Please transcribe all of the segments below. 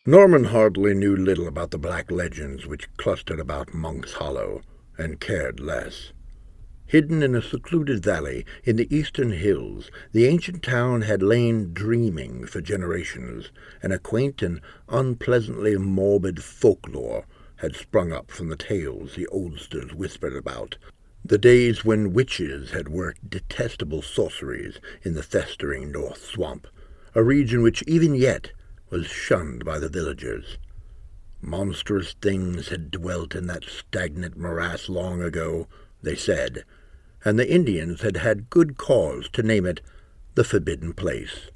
Norman hardly knew little about the black legends which clustered about Monk's Hollow, and cared less. Hidden in a secluded valley in the eastern hills, the ancient town had lain dreaming for generations, and a quaint and unpleasantly morbid folklore had sprung up from the tales the oldsters whispered about, the days when witches had worked detestable sorceries in the festering North Swamp, a region which even yet was shunned by the villagers. Monstrous things had dwelt in that stagnant morass long ago, they said, and the Indians had had good cause to name it the Forbidden Place.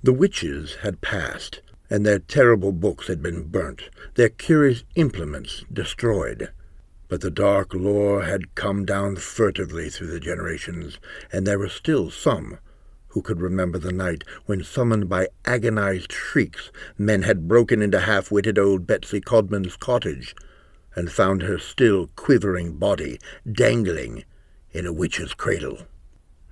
The witches had passed, and their terrible books had been burnt, their curious implements destroyed. But the dark lore had come down furtively through the generations, and there were still some who could remember the night when, summoned by agonized shrieks, men had broken into half-witted old Betsy Codman's cottage and found her still quivering body dangling in a witch's cradle.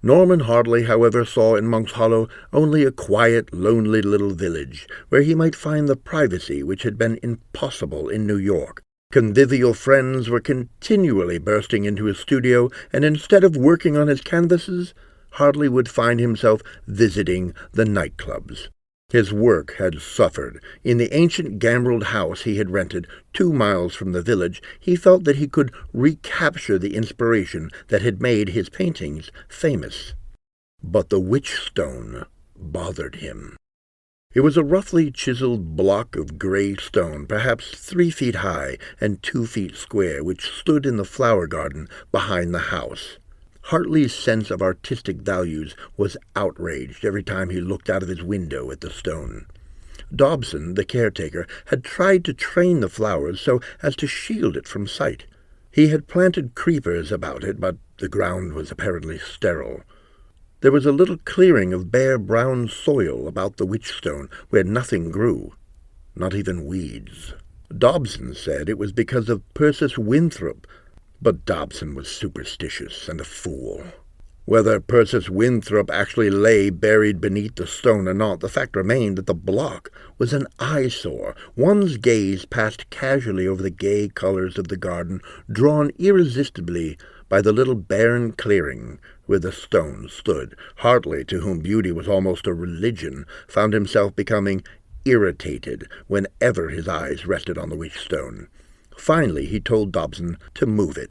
Norman Hardley, however, saw in Monk's Hollow only a quiet, lonely little village, where he might find the privacy which had been impossible in New York. Convivial friends were continually bursting into his studio, and instead of working on his canvases, Hardley would find himself visiting the nightclubs. His work had suffered. In the ancient gambreled house he had rented 2 miles from the village, he felt that he could recapture the inspiration that had made his paintings famous. But the witch stone bothered him. It was a roughly chiseled block of gray stone, perhaps 3 feet high and 2 feet square, which stood in the flower garden behind the house. Hartley's sense of artistic values was outraged every time he looked out of his window at the stone. Dobson, the caretaker, had tried to train the flowers so as to shield it from sight. He had planted creepers about it, but the ground was apparently sterile. There was a little clearing of bare brown soil about the witchstone where nothing grew, not even weeds. Dobson said it was because of Persis Winthrop, but Dobson was superstitious and a fool. Whether Persis Winthrop actually lay buried beneath the stone or not, the fact remained that the block was an eyesore. One's gaze passed casually over the gay colors of the garden, drawn irresistibly by the little barren clearing where the stone stood. Hartley, to whom beauty was almost a religion, found himself becoming irritated whenever his eyes rested on the witchstone. Finally, he told Dobson to move it.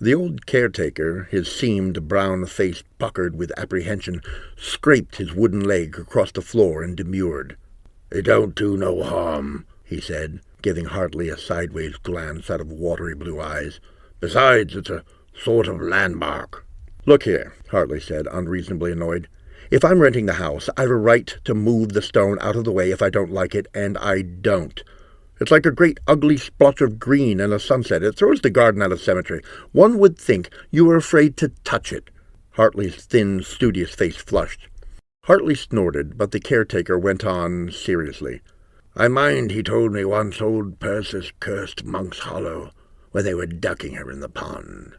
The old caretaker, his seamed brown face puckered with apprehension, scraped his wooden leg across the floor and demurred. "It don't do no harm," he said, giving Hartley a sideways glance out of watery blue eyes. "Besides, it's a sort of landmark." "Look here," Hartley said, unreasonably annoyed. "If I'm renting the house, I've a right to move the stone out of the way if I don't like it, and I don't. It's like a great ugly splotch of green in a sunset. It throws the garden out of symmetry. One would think you were afraid to touch it." Hartley's thin, studious face flushed. Hartley snorted, but the caretaker went on seriously. "I mind he told me once old Persis cursed Monk's Hollow when they were ducking her in the pond.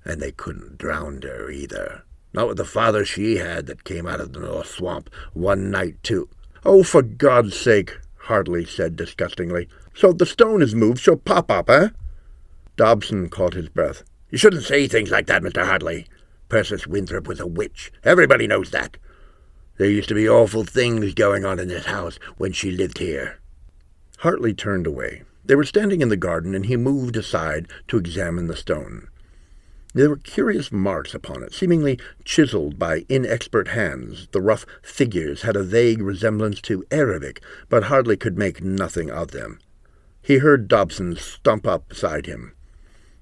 And they couldn't drown her either. Not with the father she had that came out of the North Swamp one night, too." "Oh, for God's sake," Hartley said disgustingly. "So the stone is moved, she'll pop up, eh?" Dobson caught his breath. "You shouldn't say things like that, Mr. Hartley. Persis Winthrop was a witch. Everybody knows that. There used to be awful things going on in this house when she lived here." Hartley turned away. They were standing in the garden, and he moved aside to examine the stone. There were curious marks upon it, seemingly chiseled by inexpert hands. The rough figures had a vague resemblance to Arabic, but Hartley could make nothing of them. He heard Dobson stump up beside him.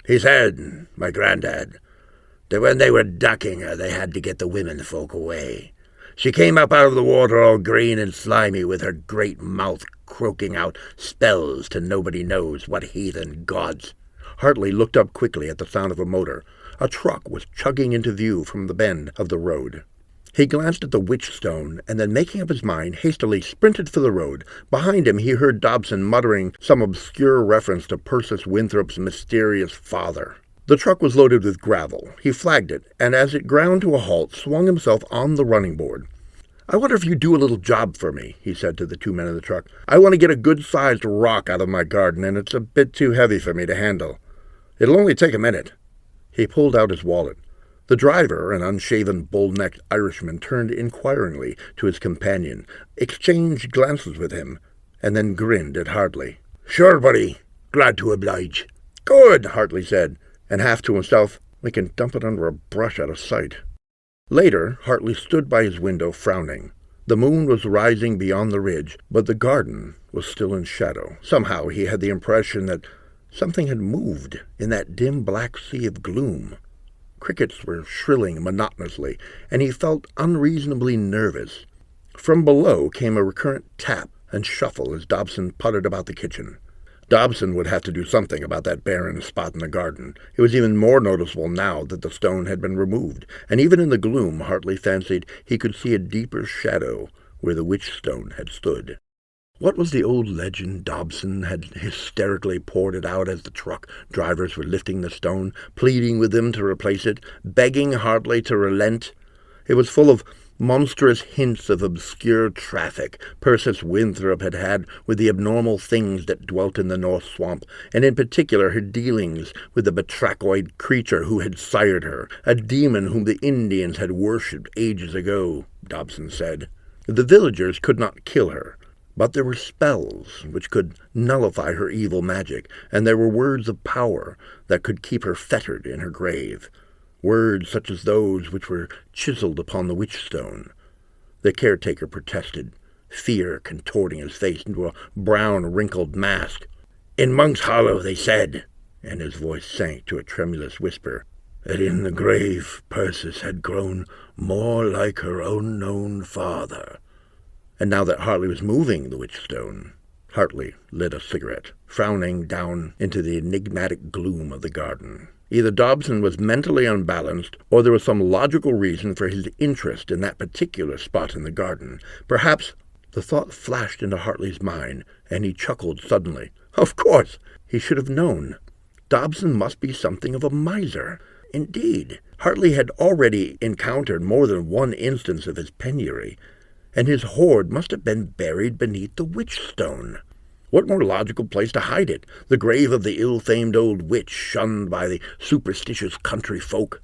"He said, my granddad, that when they were ducking her, they had to get the women folk away. She came up out of the water all green and slimy, with her great mouth croaking out spells to nobody knows what heathen gods." Hartley looked up quickly at the sound of a motor. A truck was chugging into view from the bend of the road. He glanced at the witchstone, and then, making up his mind, hastily sprinted for the road. Behind him he heard Dobson muttering some obscure reference to Persis Winthrop's mysterious father. The truck was loaded with gravel. He flagged it, and as it ground to a halt, swung himself on the running board. "I wonder if you'd do a little job for me," he said to the two men in the truck. "I want to get a good-sized rock out of my garden, and it's a bit too heavy for me to handle. It'll only take a minute." He pulled out his wallet. The driver, an unshaven, bull-necked Irishman, turned inquiringly to his companion, exchanged glances with him, and then grinned at Hartley. "Sure, buddy. Glad to oblige." "Good," Hartley said, and half to himself, "We can dump it under a brush out of sight." Later, Hartley stood by his window, frowning. The moon was rising beyond the ridge, but the garden was still in shadow. Somehow he had the impression that something had moved in that dim black sea of gloom. Crickets were shrilling monotonously, and he felt unreasonably nervous. From below came a recurrent tap and shuffle as Dobson puttered about the kitchen. Dobson would have to do something about that barren spot in the garden. It was even more noticeable now that the stone had been removed, and even in the gloom Hartley fancied he could see a deeper shadow where the witch stone had stood. What was the old legend? Dobson had hysterically poured it out as the truck drivers were lifting the stone, pleading with them to replace it, begging Hartley to relent. It was full of monstrous hints of obscure traffic Persis Winthrop had had with the abnormal things that dwelt in the North Swamp, and in particular her dealings with the batrachoid creature who had sired her, a demon whom the Indians had worshipped ages ago, Dobson said. The villagers could not kill her, but there were spells which could nullify her evil magic, and there were words of power that could keep her fettered in her grave. Words such as those which were chiseled upon the witch stone. The caretaker protested, fear contorting his face into a brown, wrinkled mask. "In Monk's Hollow, they said," and his voice sank to a tremulous whisper, "that in the grave Persis had grown more like her unknown father." And now that Hartley was moving the witch stone, Hartley lit a cigarette, frowning down into the enigmatic gloom of the garden. Either Dobson was mentally unbalanced, or there was some logical reason for his interest in that particular spot in the garden. Perhaps the thought flashed into Hartley's mind, and he chuckled suddenly. Of course, he should have known. Dobson must be something of a miser. Indeed, Hartley had already encountered more than one instance of his penury, and his hoard must have been buried beneath the witch stone. What more logical place to hide it? The grave of the ill-famed old witch, shunned by the superstitious country folk.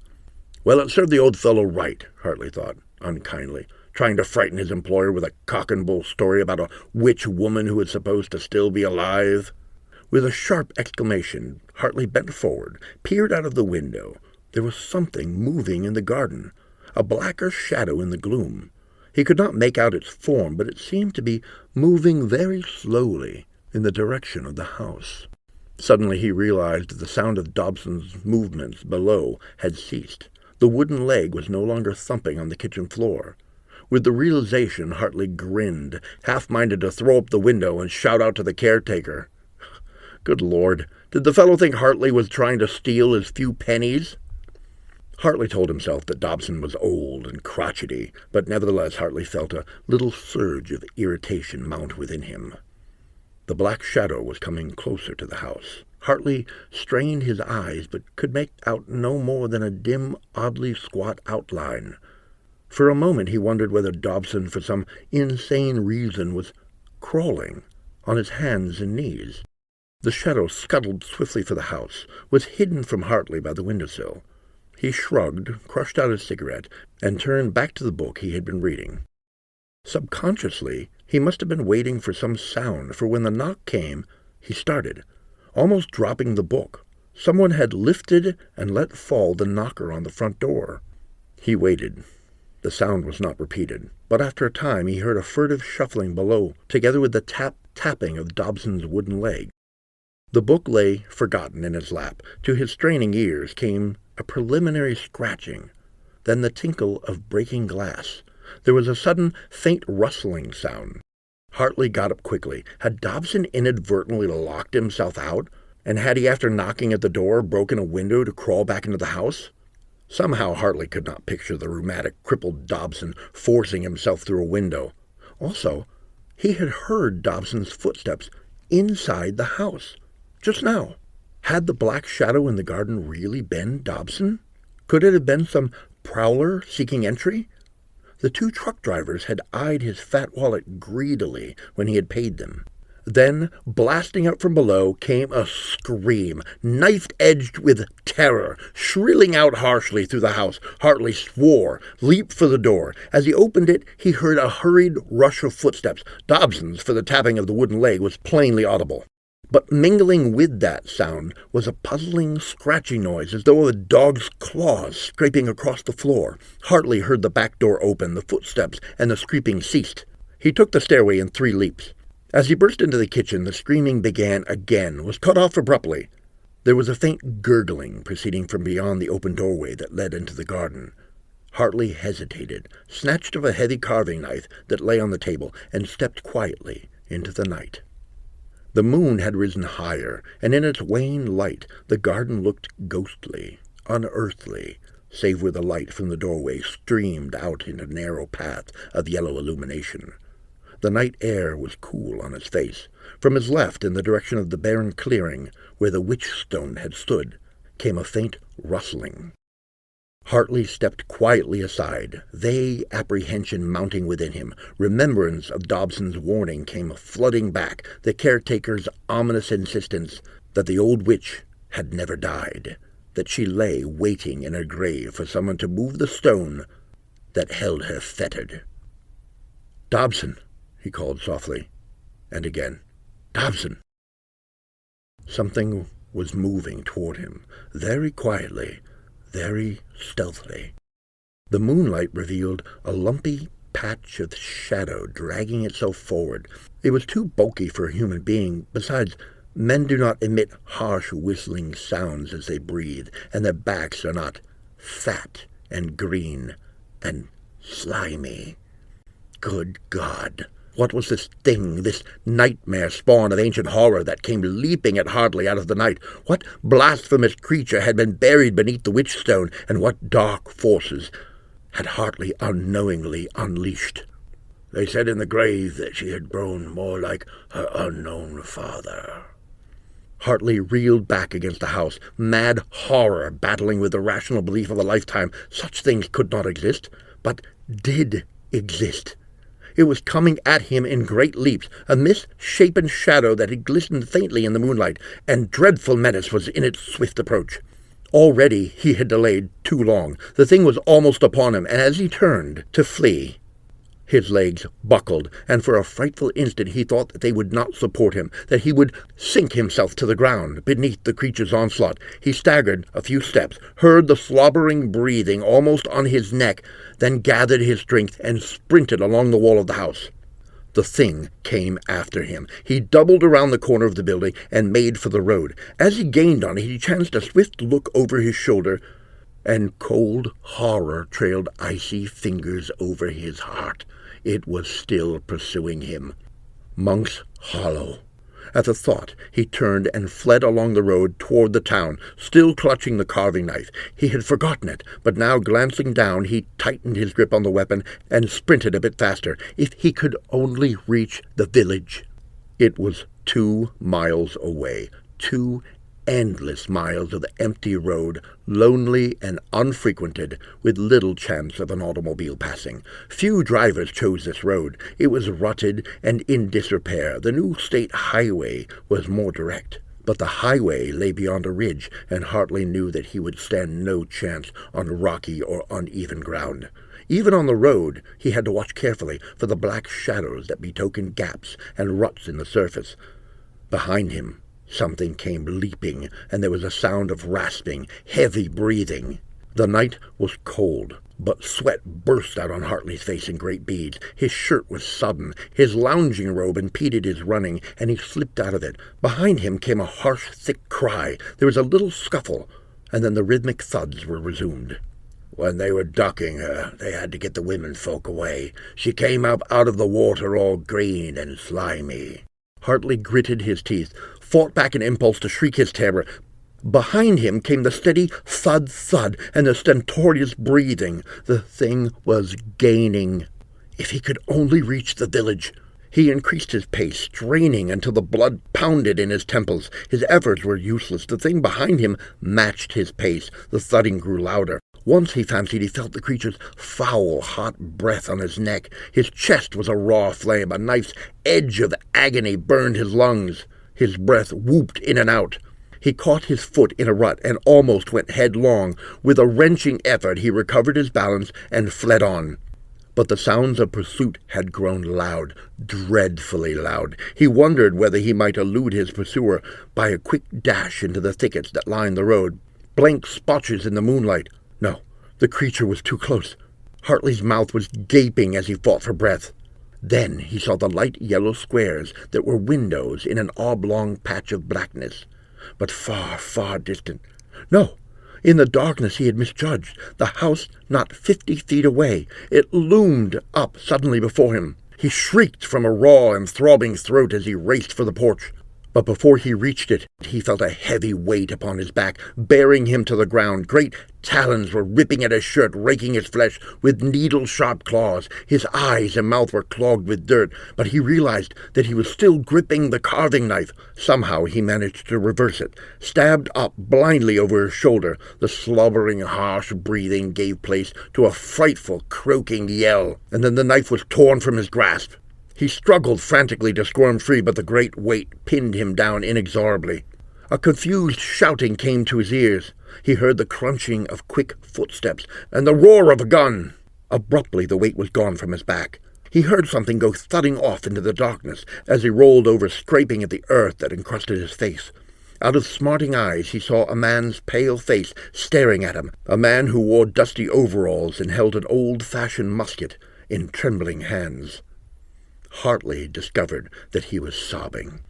Well, it served the old fellow right, Hartley thought, unkindly, trying to frighten his employer with a cock-and-bull story about a witch woman who was supposed to still be alive. With a sharp exclamation, Hartley bent forward, peered out of the window. There was something moving in the garden, a blacker shadow in the gloom. He could not make out its form, but it seemed to be moving very slowly in the direction of the house. Suddenly he realized that the sound of Dobson's movements below had ceased. The wooden leg was no longer thumping on the kitchen floor. With the realization, Hartley grinned, half-minded to throw up the window and shout out to the caretaker. Good Lord, did the fellow think Hartley was trying to steal his few pennies? Hartley told himself that Dobson was old and crotchety, but nevertheless Hartley felt a little surge of irritation mount within him. The black shadow was coming closer to the house. Hartley strained his eyes, but could make out no more than a dim, oddly squat outline. For a moment he wondered whether Dobson, for some insane reason, was crawling on his hands and knees. The shadow scuttled swiftly for the house, was hidden from Hartley by the windowsill. He shrugged, crushed out his cigarette, and turned back to the book he had been reading. Subconsciously, he must have been waiting for some sound, for when the knock came, he started, almost dropping the book. Someone had lifted and let fall the knocker on the front door. He waited. The sound was not repeated, but after a time he heard a furtive shuffling below, together with the tapping of Dobson's wooden leg. The book lay forgotten in his lap. To his straining ears came a preliminary scratching, then the tinkle of breaking glass. There was a sudden, faint rustling sound. Hartley got up quickly. Had Dobson inadvertently locked himself out? And had he, after knocking at the door, broken a window to crawl back into the house? Somehow Hartley could not picture the rheumatic, crippled Dobson forcing himself through a window. Also, he had heard Dobson's footsteps inside the house, just now. Had the black shadow in the garden really been Dobson? Could it have been some prowler seeking entry? The 2 truck drivers had eyed his fat wallet greedily when he had paid them. Then, blasting out from below, came a scream, knife-edged with terror, shrilling out harshly through the house. Hartley swore, leaped for the door. As he opened it, he heard a hurried rush of footsteps. Dobson's, for the tapping of the wooden leg, was plainly audible. But mingling with that sound was a puzzling, scratching noise, as though of a dog's claws scraping across the floor. Hartley heard the back door open, the footsteps, and the scraping ceased. He took the stairway in 3 leaps. As he burst into the kitchen, the screaming began again, was cut off abruptly. There was a faint gurgling proceeding from beyond the open doorway that led into the garden. Hartley hesitated, snatched up a heavy carving knife that lay on the table, and stepped quietly into the night. The moon had risen higher, and in its wan light the garden looked ghostly, unearthly, save where the light from the doorway streamed out in a narrow path of yellow illumination. The night air was cool on his face. From his left, in the direction of the barren clearing where the witch-stone had stood, came a faint rustling. Hartley stepped quietly aside, vague apprehension mounting within him. Remembrance of Dobson's warning came flooding back, the caretaker's ominous insistence that the old witch had never died, that she lay waiting in her grave for someone to move the stone that held her fettered. "Dobson," he called softly, and again, "Dobson." Something was moving toward him, very quietly, very stealthily. The moonlight revealed a lumpy patch of shadow dragging itself forward. It was too bulky for a human being. Besides, men do not emit harsh whistling sounds as they breathe, and their backs are not fat and green and slimy. Good God! What was this thing, this nightmare spawn of ancient horror that came leaping at Hartley out of the night? What blasphemous creature had been buried beneath the witch-stone, and what dark forces had Hartley unknowingly unleashed? They said in the grave that she had grown more like her unknown father. Hartley reeled back against the house, mad horror battling with the rational belief of a lifetime. Such things could not exist, but did exist. It was coming at him in great leaps, a misshapen shadow that had glistened faintly in the moonlight, and dreadful menace was in its swift approach. Already he had delayed too long. The thing was almost upon him, and as he turned to flee, his legs buckled, and for a frightful instant he thought that they would not support him, that he would sink himself to the ground beneath the creature's onslaught. He staggered a few steps, heard the slobbering breathing almost on his neck, then gathered his strength and sprinted along the wall of the house. The thing came after him. He doubled around the corner of the building and made for the road. As he gained on it, he chanced a swift look over his shoulder, and cold horror trailed icy fingers over his heart. It was still pursuing him. Monk's Hollow. At the thought, he turned and fled along the road toward the town, still clutching the carving knife. He had forgotten it, but now, glancing down, he tightened his grip on the weapon and sprinted a bit faster. If he could only reach the village! It was 2 miles away, 2 endless miles of the empty road, lonely and unfrequented, with little chance of an automobile passing. Few drivers chose this road. It was rutted and in disrepair. The new state highway was more direct, but the highway lay beyond a ridge, and Hartley knew that he would stand no chance on rocky or uneven ground. Even on the road, he had to watch carefully for the black shadows that betokened gaps and ruts in the surface. Behind him, something came leaping, and there was a sound of rasping, heavy breathing. The night was cold, but sweat burst out on Hartley's face in great beads. His shirt was sodden, his lounging robe impeded his running, and he slipped out of it. Behind him came a harsh, thick cry. There was a little scuffle, and then the rhythmic thuds were resumed. When they were docking her, they had to get the women folk away. She came up out of the water all green and slimy. Hartley gritted his teeth, fought back an impulse to shriek his terror. Behind him came the steady thud-thud and the stentorious breathing. The thing was gaining. If he could only reach the village! He increased his pace, straining until the blood pounded in his temples. His efforts were useless. The thing behind him matched his pace. The thudding grew louder. Once he fancied he felt the creature's foul, hot breath on his neck. His chest was a raw flame. A knife's edge of agony burned his lungs. His breath whooped in and out. He caught his foot in a rut and almost went headlong. With a wrenching effort he recovered his balance and fled on. But the sounds of pursuit had grown loud, dreadfully loud. He wondered whether he might elude his pursuer by a quick dash into the thickets that lined the road. Blank splotches in the moonlight. No, the creature was too close. Hartley's mouth was gaping as he fought for breath. Then he saw the light yellow squares that were windows in an oblong patch of blackness, but far, far distant. No, in the darkness he had misjudged. The house not 50 feet away. It loomed up suddenly before him. He shrieked from a raw and throbbing throat as he raced for the porch. But before he reached it, he felt a heavy weight upon his back, bearing him to the ground. Great talons were ripping at his shirt, raking his flesh with needle-sharp claws. His eyes and mouth were clogged with dirt, but he realized that he was still gripping the carving knife. Somehow he managed to reverse it. Stabbed up blindly over his shoulder, the slobbering, harsh breathing gave place to a frightful, croaking yell, and then the knife was torn from his grasp. He struggled frantically to squirm free, but the great weight pinned him down inexorably. A confused shouting came to his ears. He heard the crunching of quick footsteps and the roar of a gun. Abruptly the weight was gone from his back. He heard something go thudding off into the darkness as he rolled over, scraping at the earth that encrusted his face. Out of smarting eyes he saw a man's pale face staring at him, a man who wore dusty overalls and held an old-fashioned musket in trembling hands. Hartley discovered that he was sobbing.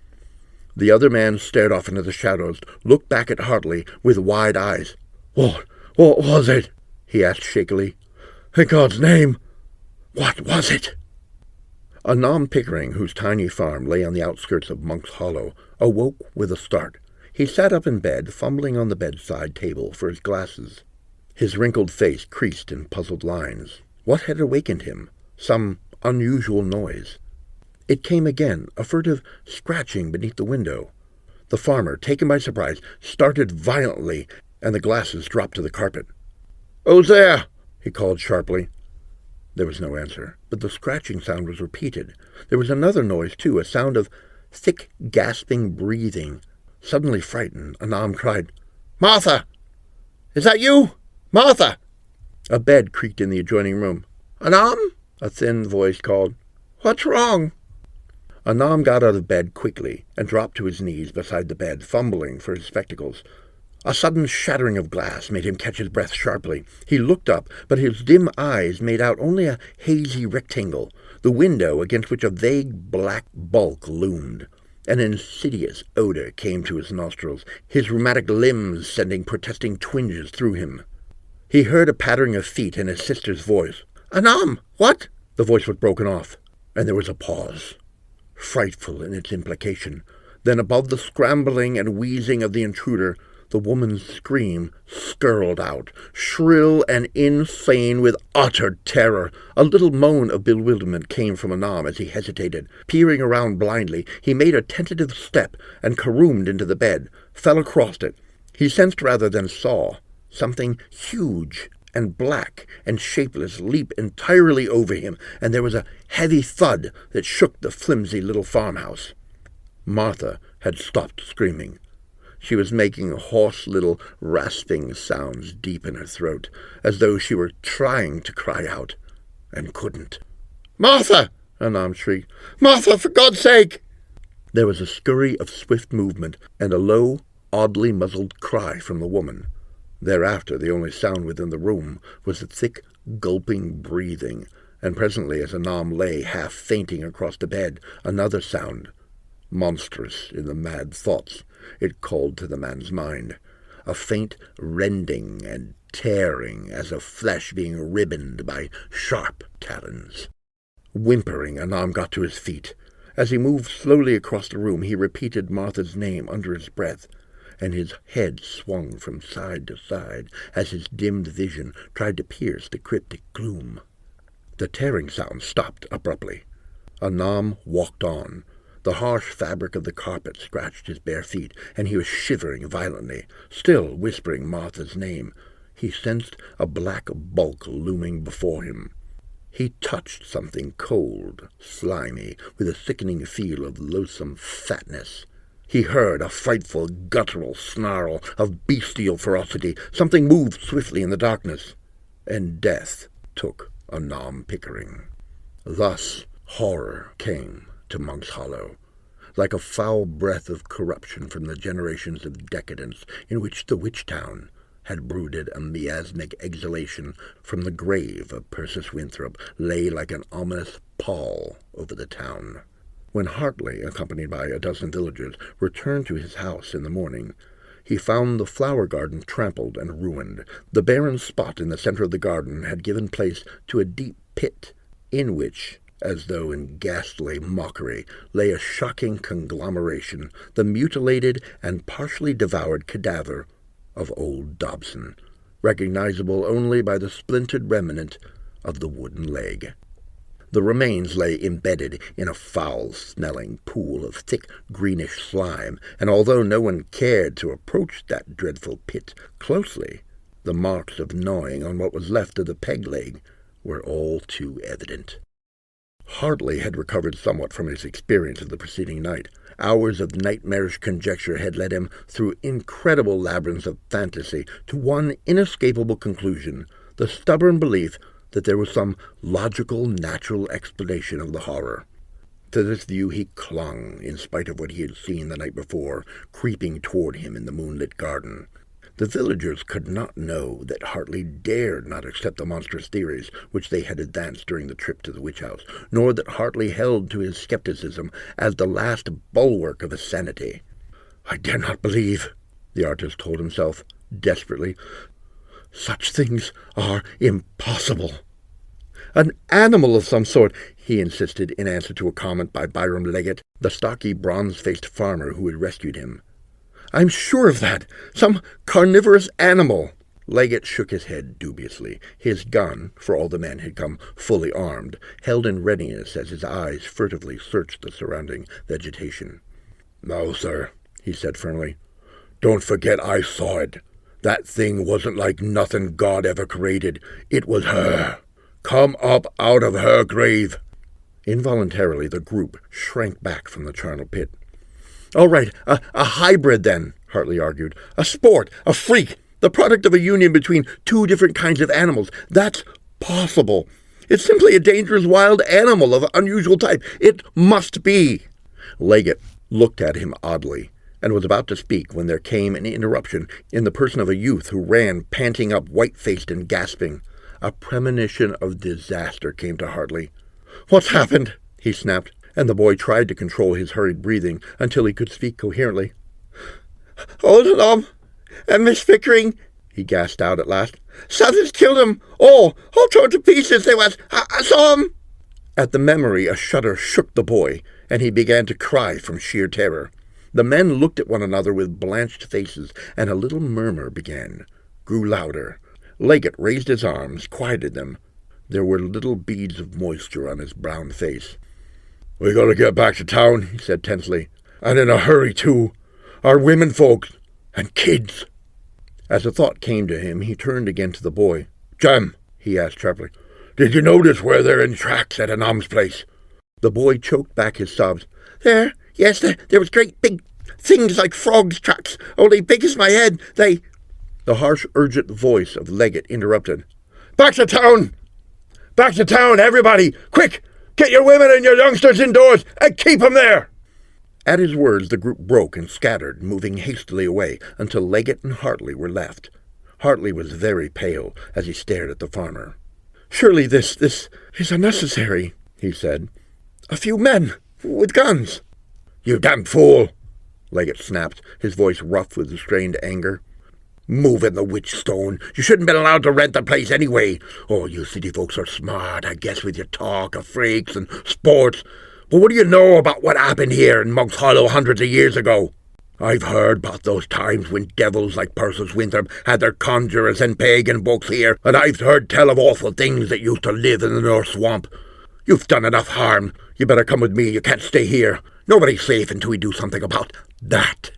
The other man stared off into the shadows, looked back at Hartley with wide eyes. What was it?" he asked shakily. "In God's name, what was it?" Anam Pickering, whose tiny farm lay on the outskirts of Monk's Hollow, awoke with a start. He sat up in bed, fumbling on the bedside table for his glasses. His wrinkled face creased in puzzled lines. What had awakened him? Some unusual noise. It came again, a furtive scratching beneath the window. The farmer, taken by surprise, started violently, and the glasses dropped to the carpet. "Who's there?" he called sharply. There was no answer, but the scratching sound was repeated. There was another noise, too, a sound of thick, gasping breathing. Suddenly frightened, Anam cried, "Martha! Is that you? Martha!" A bed creaked in the adjoining room. "Anam?" a thin voice called. "What's wrong?" Anam got out of bed quickly and dropped to his knees beside the bed, fumbling for his spectacles. A sudden shattering of glass made him catch his breath sharply. He looked up, but his dim eyes made out only a hazy rectangle, the window against which a vague black bulk loomed. An insidious odor came to his nostrils, his rheumatic limbs sending protesting twinges through him. He heard a pattering of feet and his sister's voice. "Anam, what?" The voice was broken off, and there was a pause, frightful in its implication. Then above the scrambling and wheezing of the intruder, the woman's scream skirled out, shrill and insane with utter terror. A little moan of bewilderment came from Anam as he hesitated. Peering around blindly, he made a tentative step and caroomed into the bed, fell across it. He sensed rather than saw something huge and black and shapeless leap entirely over him, and there was a heavy thud that shook the flimsy little farmhouse. Martha had stopped screaming. She was making hoarse little rasping sounds deep in her throat, as though she were trying to cry out, and couldn't. "Martha!" Anam shrieked. "Martha, for God's sake!" There was a scurry of swift movement, and a low, oddly muzzled cry from the woman. Thereafter the only sound within the room was the thick, gulping breathing, and presently, as Anam lay half fainting across the bed, another sound. Monstrous in the mad thoughts it called to the man's mind, a faint rending and tearing as of flesh being ribboned by sharp talons. Whimpering, Anam got to his feet. As he moved slowly across the room, he repeated Martha's name under his breath, and his head swung from side to side as his dimmed vision tried to pierce the cryptic gloom. The tearing sound stopped abruptly. Anam walked on. The harsh fabric of the carpet scratched his bare feet, and he was shivering violently, still whispering Martha's name. he sensed a black bulk looming before him. He touched something cold, slimy, with a sickening feel of loathsome fatness. He heard a frightful, guttural snarl of bestial ferocity. Something moved swiftly in the darkness, and death took a Nom Pickering. Thus horror came to Monk's Hollow, like a foul breath of corruption from the generations of decadence in which the witch-town had brooded. A miasmic exhalation from the grave of Persis Winthrop lay like an ominous pall over the town. When Hartley, accompanied by a dozen villagers, returned to his house in the morning, he found the flower garden trampled and ruined. The barren spot in the center of the garden had given place to a deep pit, in which, as though in ghastly mockery, lay a shocking conglomeration, the mutilated and partially devoured cadaver of old Dobson, recognizable only by the splintered remnant of the wooden leg. The remains lay embedded in a foul-smelling pool of thick greenish slime, and although no one cared to approach that dreadful pit closely, the marks of gnawing on what was left of the peg-leg were all too evident. Hartley had recovered somewhat from his experience of the preceding night. Hours of nightmarish conjecture had led him through incredible labyrinths of fantasy to one inescapable conclusion, the stubborn belief that there was some logical, natural explanation of the horror. To this view he clung, in spite of what he had seen the night before, creeping toward him in the moonlit garden. The villagers could not know that Hartley dared not accept the monstrous theories which they had advanced during the trip to the witch-house, nor that Hartley held to his skepticism as the last bulwark of his sanity. "I dare not believe," the artist told himself, desperately. "Such things are impossible." "An animal of some sort," he insisted in answer to a comment by Byram Leggett, the stocky, bronze-faced farmer who had rescued him. "I'm sure of that. Some carnivorous animal." Leggett shook his head dubiously. His gun, for all the men had come fully armed, held in readiness as his eyes furtively searched the surrounding vegetation. "No, sir," he said firmly. "Don't forget I saw it. That thing wasn't like nothing God ever created. It was her. Come up out of her grave." Involuntarily the group shrank back from the charnel pit. "All right, a hybrid then," Hartley argued. "A sport, a freak, the product of a union between two different kinds of animals. That's possible. It's simply a dangerous wild animal of unusual type. It must be." Leggett looked at him oddly, and was about to speak when there came an interruption in the person of a youth who ran, panting up, white-faced and gasping. A premonition of disaster came to Hartley. "What's happened?" he snapped, and the boy tried to control his hurried breathing until he could speak coherently. "Old Nom and Miss Pickering," he gasped out at last. "Something's killed 'em. All torn to pieces. They was. I saw 'em." At the memory, a shudder shook the boy, and he began to cry from sheer terror. The men looked at one another with blanched faces, and a little murmur grew louder. Leggett raised his arms, quieted them. There were little beads of moisture on his brown face. "We gotta get back to town," he said tensely. "And in a hurry, too. Our women folks and kids." As a thought came to him, he turned again to the boy. "Jem," he asked sharply, "did you notice where they're in tracks at Nom's place?" The boy choked back his sobs. Yes, there was great big things like frogs' tracks, only big as my head. The harsh, urgent voice of Leggett interrupted. "Back to town! Back to town, everybody! Quick! Get your women and your youngsters indoors, and keep 'em there!" At his words, the group broke and scattered, moving hastily away, until Leggett and Hartley were left. Hartley was very pale as he stared at the farmer. "Surely this is unnecessary," he said. "A few men, with guns." "You damn fool!" Leggett snapped, his voice rough with restrained anger. "Moving the witchstone. You shouldn't have been allowed to rent the place anyway. Oh, you city folks are smart, I guess, with your talk of freaks and sports. But what do you know about what happened here in Monk's Hollow hundreds of years ago? I've heard about those times when devils like Persis Winthrop had their conjurers and pagan books here, and I've heard tell of awful things that used to live in the North Swamp. You've done enough harm. You better come with me. You can't stay here. Nobody's safe until we do something about that."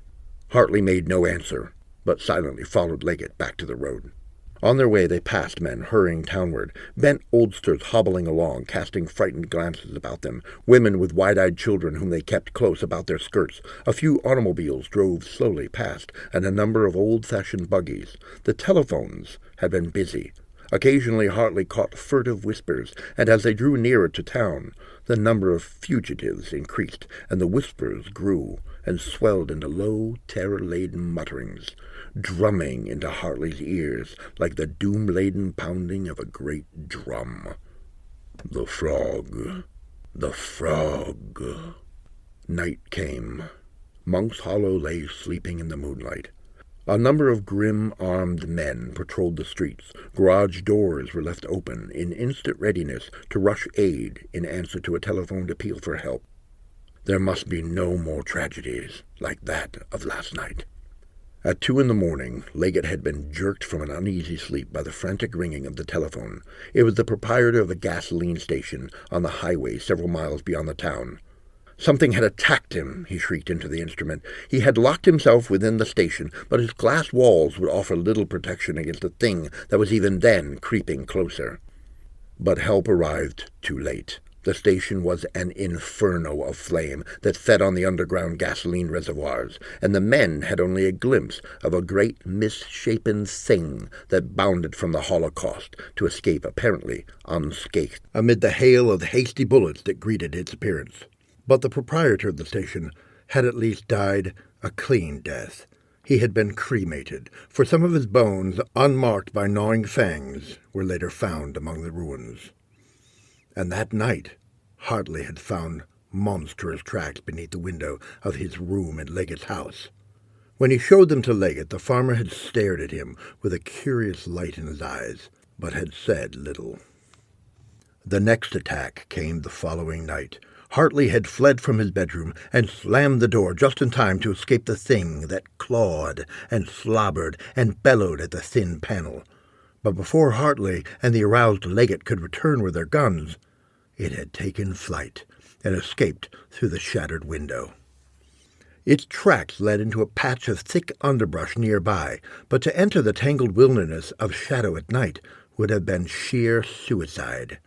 Hartley made no answer, but silently followed Leggett back to the road. On their way they passed men hurrying townward, bent oldsters hobbling along, casting frightened glances about them, women with wide-eyed children whom they kept close about their skirts. A few automobiles drove slowly past, and a number of old-fashioned buggies. The telephones had been busy. Occasionally Hartley caught furtive whispers, and as they drew nearer to town, the number of fugitives increased, and the whispers grew and swelled into low, terror-laden mutterings, drumming into Hartley's ears like the doom-laden pounding of a great drum. The frog, the frog. Night came. Monk's Hollow lay sleeping in the moonlight. A number of grim, armed men patrolled the streets. Garage doors were left open, in instant readiness to rush aid in answer to a telephoned appeal for help. There must be no more tragedies like that of last night. At 2 a.m, Leggett had been jerked from an uneasy sleep by the frantic ringing of the telephone. It was the proprietor of a gasoline station on the highway several miles beyond the town. Something had attacked him, he shrieked into the instrument. He had locked himself within the station, but his glass walls would offer little protection against a thing that was even then creeping closer. But help arrived too late. The station was an inferno of flame that fed on the underground gasoline reservoirs, and the men had only a glimpse of a great misshapen thing that bounded from the Holocaust to escape apparently unscathed amid the hail of hasty bullets that greeted its appearance. But the proprietor of the station had at least died a clean death. He had been cremated, for some of his bones, unmarked by gnawing fangs, were later found among the ruins. And that night, Hartley had found monstrous tracks beneath the window of his room in Leggett's house. When he showed them to Leggett, the farmer had stared at him with a curious light in his eyes, but had said little. The next attack came the following night. Hartley had fled from his bedroom and slammed the door just in time to escape the thing that clawed and slobbered and bellowed at the thin panel. But before Hartley and the aroused Leggett could return with their guns, it had taken flight and escaped through the shattered window. Its tracks led into a patch of thick underbrush nearby, but to enter the tangled wilderness of shadow at night would have been sheer suicide.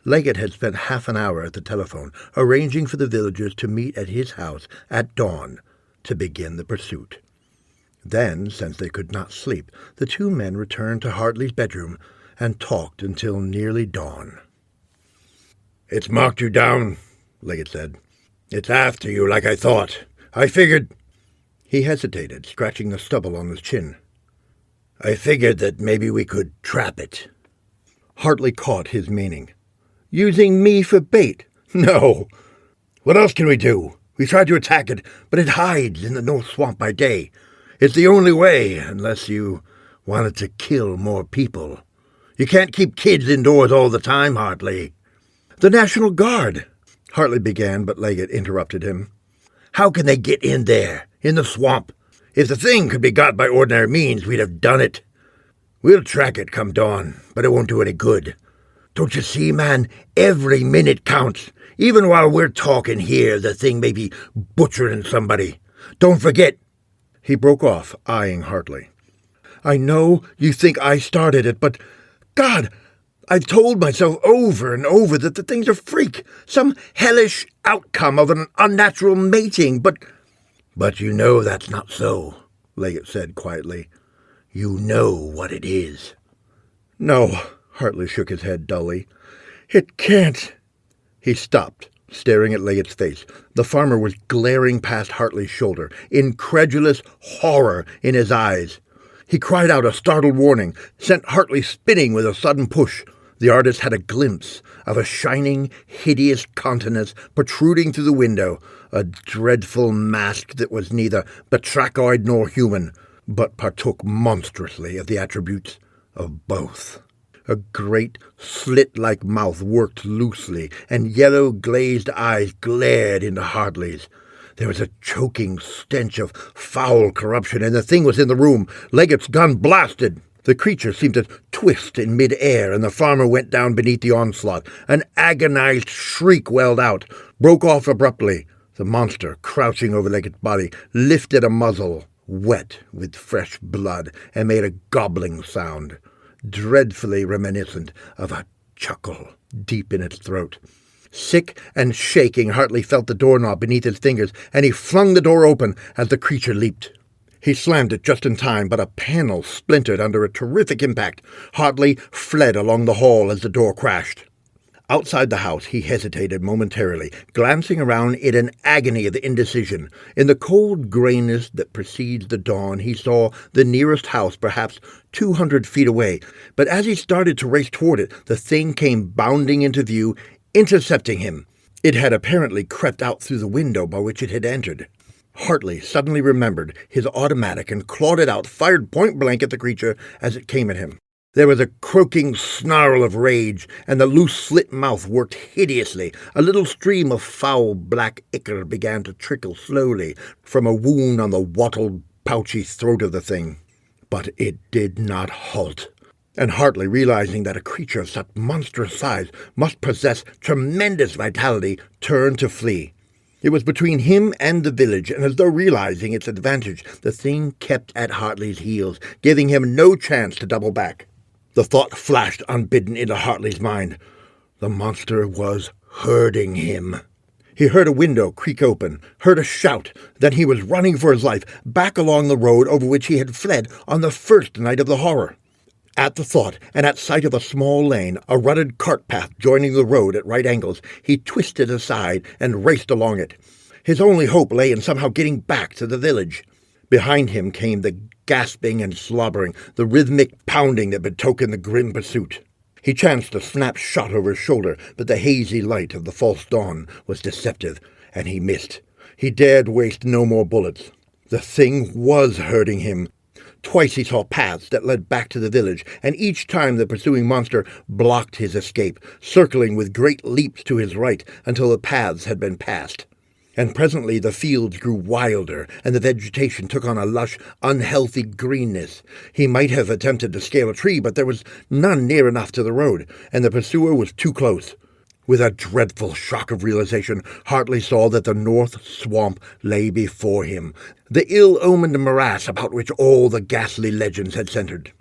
Leggett had spent half an hour at the telephone, arranging for the villagers to meet at his house at dawn to begin the pursuit. Then, since they could not sleep, the two men returned to Hartley's bedroom and talked until nearly dawn. "It's marked you down," Leggett said. "It's after you, like I thought. I figured—" He hesitated, scratching the stubble on his chin. "I figured that maybe we could trap it." Hartley caught his meaning. "Using me for bait? No. What else can we do? We tried to attack it, but it hides in the North Swamp by day. It's the only way, unless you wanted to kill more people. You can't keep kids indoors all the time, Hartley." "The National Guard," Hartley began, but Leggett interrupted him. "How can they get in there, in the swamp? If the thing could be got by ordinary means, we'd have done it. We'll track it come dawn, but it won't do any good. Don't you see, man? Every minute counts. Even while we're talking here, the thing may be butchering somebody. Don't forget—" He broke off, eyeing Hartley. "I know you think I started it, but, God, I've told myself over and over that the thing's a freak, some hellish outcome of an unnatural mating, but—" "But you know that's not so," Leggett said quietly. "You know what it is." "No." Hartley shook his head dully. "It can't—" He stopped, staring at Leggett's face. The farmer was glaring past Hartley's shoulder, incredulous horror in his eyes. He cried out a startled warning, sent Hartley spinning with a sudden push. The artist had a glimpse of a shining, hideous countenance protruding through the window, a dreadful mask that was neither batrachoid nor human, but partook monstrously of the attributes of both. A great slit-like mouth worked loosely, and yellow glazed eyes glared into Hartley's. There was a choking stench of foul corruption, and the thing was in the room. Leggett's gun blasted. The creature seemed to twist in mid-air, and the farmer went down beneath the onslaught. An agonized shriek welled out, broke off abruptly. The monster, crouching over Leggett's body, lifted a muzzle, wet with fresh blood, and made a gobbling sound. dreadfully reminiscent of a chuckle deep in its throat. Sick and shaking, Hartley felt the doorknob beneath his fingers, and he flung the door open as the creature leaped. He slammed it just in time, but a panel splintered under a terrific impact. Hartley fled along the hall as the door crashed. Outside the house, he hesitated momentarily, glancing around in an agony of indecision. In the cold grayness that precedes the dawn, he saw the nearest house perhaps 200 feet away. But as he started to race toward it, the thing came bounding into view, intercepting him. It had apparently crept out through the window by which it had entered. Hartley suddenly remembered his automatic and clawed it out, fired point-blank at the creature as it came at him. There was a croaking snarl of rage, and the loose slit mouth worked hideously. A little stream of foul black ichor began to trickle slowly from a wound on the wattled, pouchy throat of the thing. But it did not halt, and Hartley, realizing that a creature of such monstrous size must possess tremendous vitality, turned to flee. It was between him and the village, and as though realizing its advantage, the thing kept at Hartley's heels, giving him no chance to double back. The thought flashed unbidden into Hartley's mind. The monster was herding him. He heard a window creak open, heard a shout, then he was running for his life, back along the road over which he had fled on the first night of the horror. At the thought, and at sight of a small lane, a rutted cart path joining the road at right angles, he twisted aside and raced along it. His only hope lay in somehow getting back to the village. Behind him came the gasping and slobbering, the rhythmic pounding that betokened the grim pursuit. He chanced a snap shot over his shoulder, but the hazy light of the false dawn was deceptive, and he missed. He dared waste no more bullets. The thing was herding him. Twice he saw paths that led back to the village, and each time the pursuing monster blocked his escape, circling with great leaps to his right until the paths had been passed. And presently the fields grew wilder, and the vegetation took on a lush, unhealthy greenness. He might have attempted to scale a tree, but there was none near enough to the road, and the pursuer was too close. With a dreadful shock of realization, Hartley saw that the north swamp lay before him, the ill-omened morass about which all the ghastly legends had centered.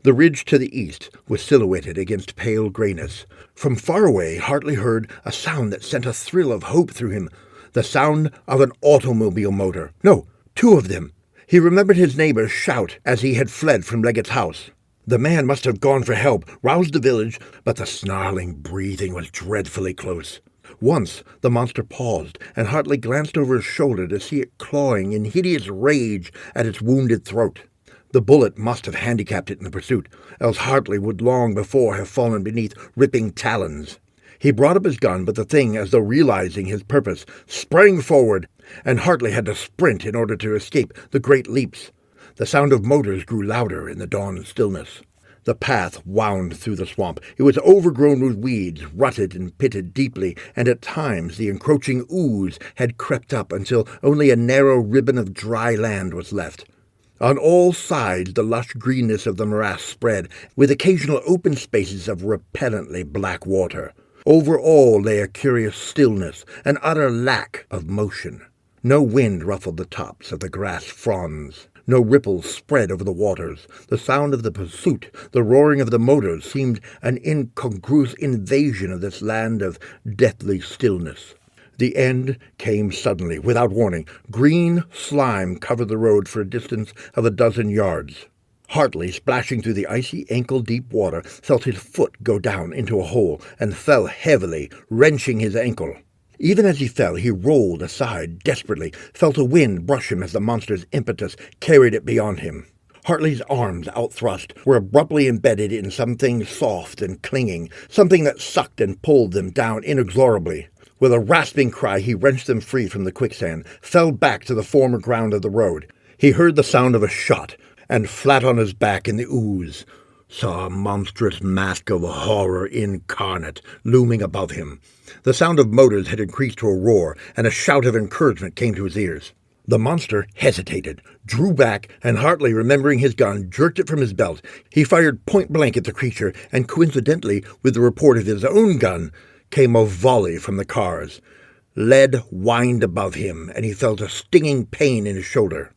The ridge to the east was silhouetted against pale grayness. From far away, Hartley heard a sound that sent a thrill of hope through him. The sound of an automobile motor. No, two of them. He remembered his neighbor's shout as he had fled from Leggett's house. The man must have gone for help, roused the village, but the snarling breathing was dreadfully close. Once the monster paused, and Hartley glanced over his shoulder to see it clawing in hideous rage at its wounded throat. The bullet must have handicapped it in the pursuit, else Hartley would long before have fallen beneath ripping talons. He brought up his gun, but the thing, as though realizing his purpose, sprang forward, and Hartley had to sprint in order to escape the great leaps. The sound of motors grew louder in the dawn stillness. The path wound through the swamp. It was overgrown with weeds, rutted and pitted deeply, and at times the encroaching ooze had crept up until only a narrow ribbon of dry land was left. On all sides the lush greenness of the morass spread, with occasional open spaces of repellently black water. Over all lay a curious stillness, an utter lack of motion. No wind ruffled the tops of the grass fronds. No ripples spread over the waters. The sound of the pursuit, the roaring of the motors, seemed an incongruous invasion of this land of deathly stillness. The end came suddenly, without warning. Green slime covered the road for a distance of a dozen yards. Hartley, splashing through the icy, ankle-deep water, felt his foot go down into a hole and fell heavily, wrenching his ankle. Even as he fell, he rolled aside desperately, felt a wind brush him as the monster's impetus carried it beyond him. Hartley's arms, outthrust, were abruptly embedded in something soft and clinging, something that sucked and pulled them down inexorably. With a rasping cry, he wrenched them free from the quicksand, fell back to the former ground of the road. He heard the sound of a shot, and flat on his back in the ooze, saw a monstrous mask of horror incarnate looming above him. The sound of motors had increased to a roar, and a shout of encouragement came to his ears. The monster hesitated, drew back, and Hartley, remembering his gun, jerked it from his belt. He fired point-blank at the creature, and coincidentally with the report of his own gun came a volley from the cars. Lead whined above him, and he felt a stinging pain in his shoulder.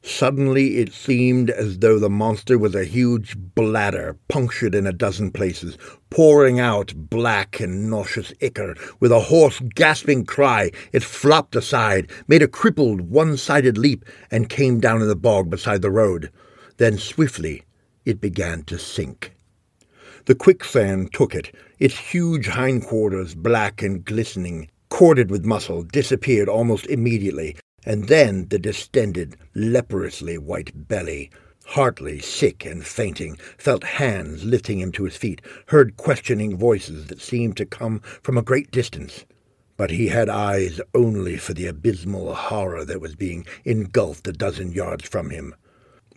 Suddenly it seemed as though the monster was a huge bladder, punctured in a dozen places, pouring out black and nauseous ichor. With a hoarse, gasping cry, it flopped aside, made a crippled, one-sided leap, and came down in the bog beside the road. Then swiftly it began to sink. The quicksand took it, its huge hindquarters, black and glistening, corded with muscle, disappeared almost immediately, and then the distended, leprously white belly. Hartley, sick and fainting, felt hands lifting him to his feet, heard questioning voices that seemed to come from a great distance. But he had eyes only for the abysmal horror that was being engulfed a dozen yards from him.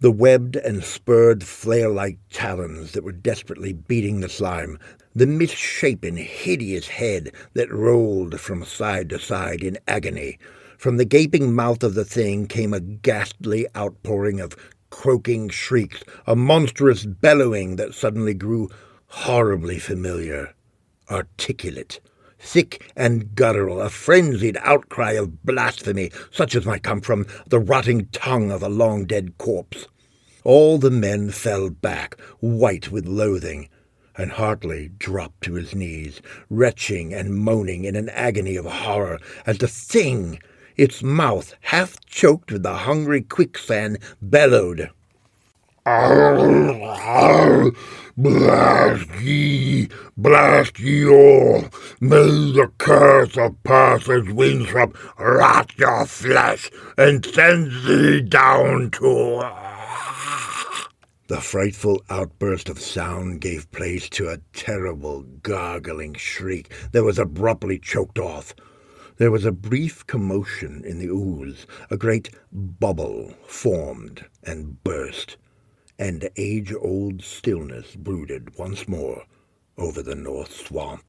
The webbed and spurred flail-like talons that were desperately beating the slime, the misshapen, hideous head that rolled from side to side in agony. From the gaping mouth of the thing came a ghastly outpouring of croaking shrieks, a monstrous bellowing that suddenly grew horribly familiar, articulate, thick and guttural, a frenzied outcry of blasphemy, such as might come from the rotting tongue of a long-dead corpse. All the men fell back, white with loathing, and Hartley dropped to his knees, retching and moaning in an agony of horror as the thing, its mouth half choked with the hungry quicksand, bellowed. Blast ye all! May the curse of Perseus Winthrop rot your flesh and send thee down to... The frightful outburst of sound gave place to a terrible, gargling shriek that was abruptly choked off. There was a brief commotion in the ooze. A great bubble formed and burst, and age-old stillness brooded once more over the North Swamp.